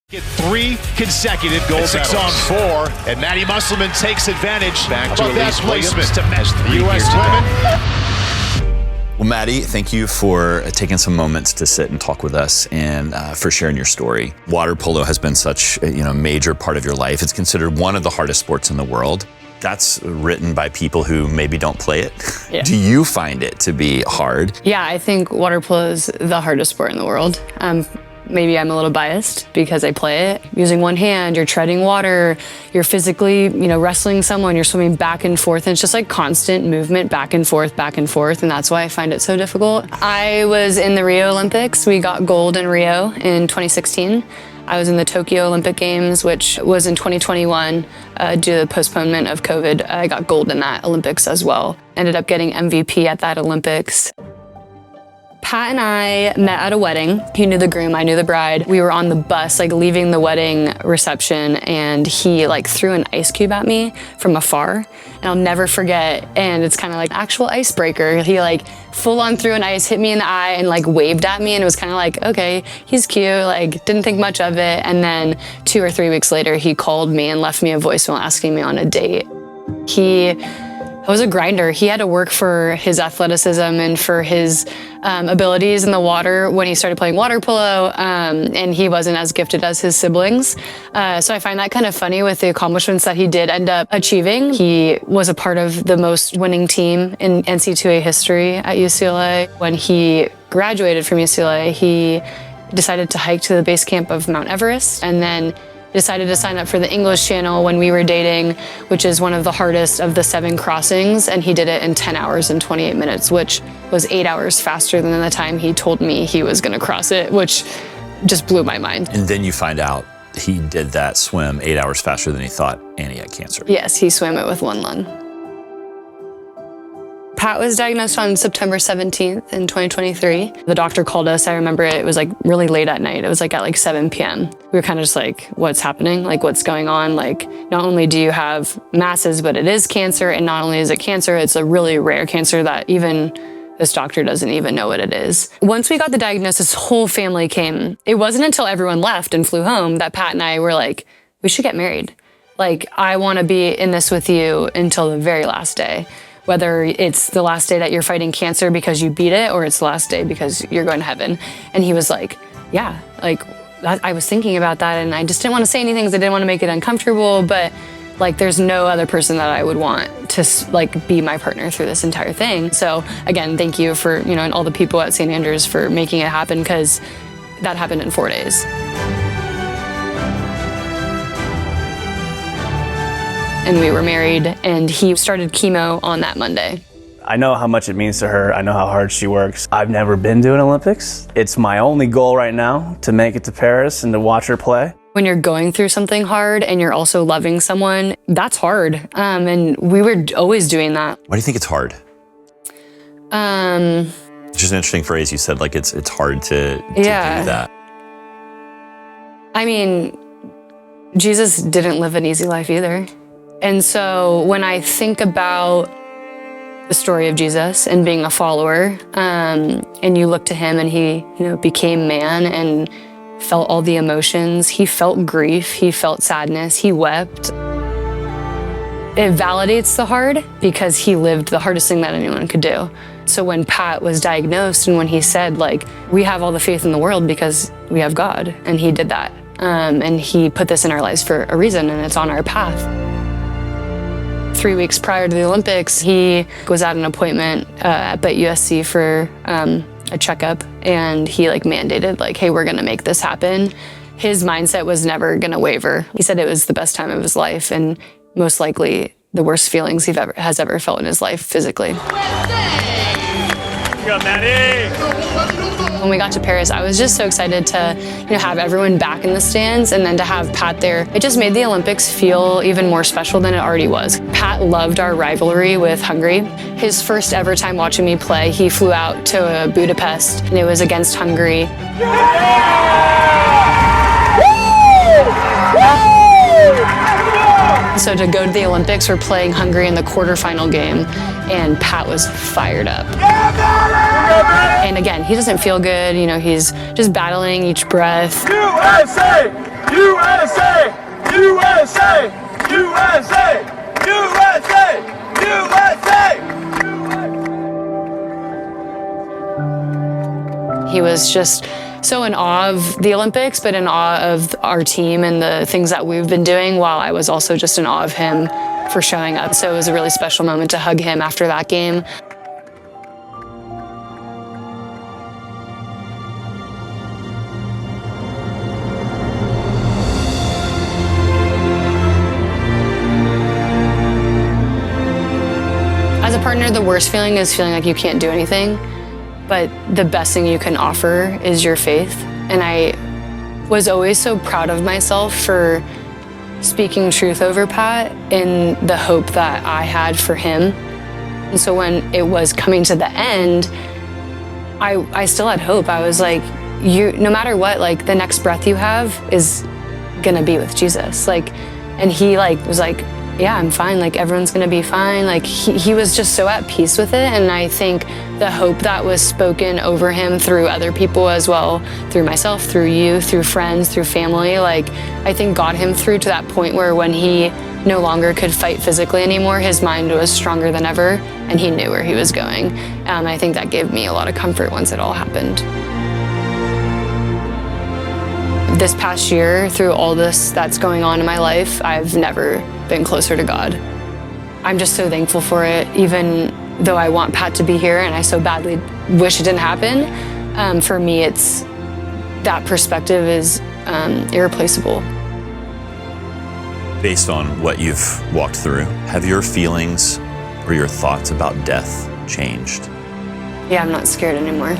Get 3 consecutive goals. 6 on 4, and Maddie Musselman takes advantage. Back to that placement to match the U.S. women. Well, Maddie, thank you for taking some moments to sit and talk with us and for sharing your story. Water polo has been such a major part of your life. It's considered one of the hardest sports in the world. That's written by people who maybe don't play it. Yeah. Do you find it to be hard? Yeah, I think water polo is the hardest sport in the world. Maybe I'm a little biased because I play it. Using one hand, you're treading water, you're physically, wrestling someone, you're swimming back and forth, and it's just like constant movement back and forth, and that's why I find it so difficult. I was in the Rio Olympics. We got gold in Rio in 2016. I was in the Tokyo Olympic Games, which was in 2021 due to the postponement of COVID. I got gold in that Olympics as well. Ended up getting MVP at that Olympics. Pat and I met at a wedding. He knew the groom, I knew the bride. We were on the bus, leaving the wedding reception, and he threw an ice cube at me from afar. And I'll never forget, and it's kind of like actual icebreaker. He full on threw an ice, hit me in the eye, and waved at me, and it was kind of okay, he's cute, didn't think much of it. And then 2 or 3 weeks later, he called me and left me a voicemail asking me on a date. He was a grinder. He had to work for his athleticism and for his abilities in the water when he started playing water polo, and he wasn't as gifted as his siblings. So I find that kind of funny with the accomplishments that he did end up achieving. He was a part of the most winning team in NCAA history at UCLA. When he graduated from UCLA, he decided to hike to the base camp of Mount Everest, and then decided to sign up for the English Channel when we were dating, which is one of the hardest of the 7 crossings, and he did it in 10 hours and 28 minutes, which was 8 hours faster than the time he told me he was gonna cross it, which just blew my mind. And then you find out he did that swim 8 hours faster than he thought, and he had cancer. Yes, he swam it with 1 lung. Pat was diagnosed on September 17th in 2023. The doctor called us. I remember it was really late at night. It was at 7 p.m. We were kind of just what's happening? What's going on? Not only do you have masses, but it is cancer. And not only is it cancer, it's a really rare cancer that even this doctor doesn't even know what it is. Once we got the diagnosis, whole family came. It wasn't until everyone left and flew home that Pat and I were we should get married. I want to be in this with you until the very last day. Whether it's the last day that you're fighting cancer because you beat it, or it's the last day because you're going to heaven. And he was yeah, I was thinking about that, and I just didn't want to say anything because I didn't want to make it uncomfortable, but there's no other person that I would want to be my partner through this entire thing. So again, thank you for, and all the people at St. Andrews for making it happen, because that happened in 4 days. And we were married, and he started chemo on that Monday. I know how much it means to her. I know how hard she works. I've never been to an Olympics. It's my only goal right now to make it to Paris and to watch her play. When you're going through something hard and you're also loving someone, that's hard. And we were always doing that. Why do you think it's hard? It's just an interesting phrase you said, it's hard to do that. I mean, Jesus didn't live an easy life either. And so when I think about the story of Jesus and being a follower, and you look to him and he, became man and felt all the emotions. He felt grief, he felt sadness, he wept. It validates the hard because he lived the hardest thing that anyone could do. So when Pat was diagnosed and when he said, we have all the faith in the world because we have God, and he did that. And he put this in our lives for a reason, and it's on our path. 3 weeks prior to the Olympics, he was at an appointment at USC for a checkup, and he mandated hey, we're gonna make this happen. His mindset was never gonna waver. He said it was the best time of his life, and most likely the worst feelings he has ever felt in his life physically. Good, Maddie. When we got to Paris, I was just so excited to have everyone back in the stands, and then to have Pat there. It just made the Olympics feel even more special than it already was. Pat loved our rivalry with Hungary. His first ever time watching me play, he flew out to Budapest, and it was against Hungary. So to go to the Olympics, we're playing Hungary in the quarterfinal game, and Pat was fired up. And again, he doesn't feel good, he's just battling each breath. USA! USA! USA! USA! USA! USA! He was just so in awe of the Olympics, but in awe of our team and the things that we've been doing, while I was also just in awe of him for showing up. So it was a really special moment to hug him after that game. As a partner, the worst feeling is feeling like you can't do anything. But the best thing you can offer is your faith. And I was always so proud of myself for speaking truth over Pat in the hope that I had for him. And so when it was coming to the end, I still had hope. I was like, no matter what, like the next breath you have is gonna be with Jesus. Like, and he was like, yeah, I'm fine. Like everyone's gonna be fine. Like he was just so at peace with it. And I think the hope that was spoken over him through other people as well, through myself, through you, through friends, through family, like I think got him through to that point where when he no longer could fight physically anymore, his mind was stronger than ever and he knew where he was going. I think that gave me a lot of comfort once it all happened. This past year, through all this that's going on in my life, I've never been closer to God. I'm just so thankful for it, even though I want Pat to be here and I so badly wish it didn't happen. For me, it's that perspective is irreplaceable. Based on what you've walked through, have your feelings or your thoughts about death changed? Yeah, I'm not scared anymore.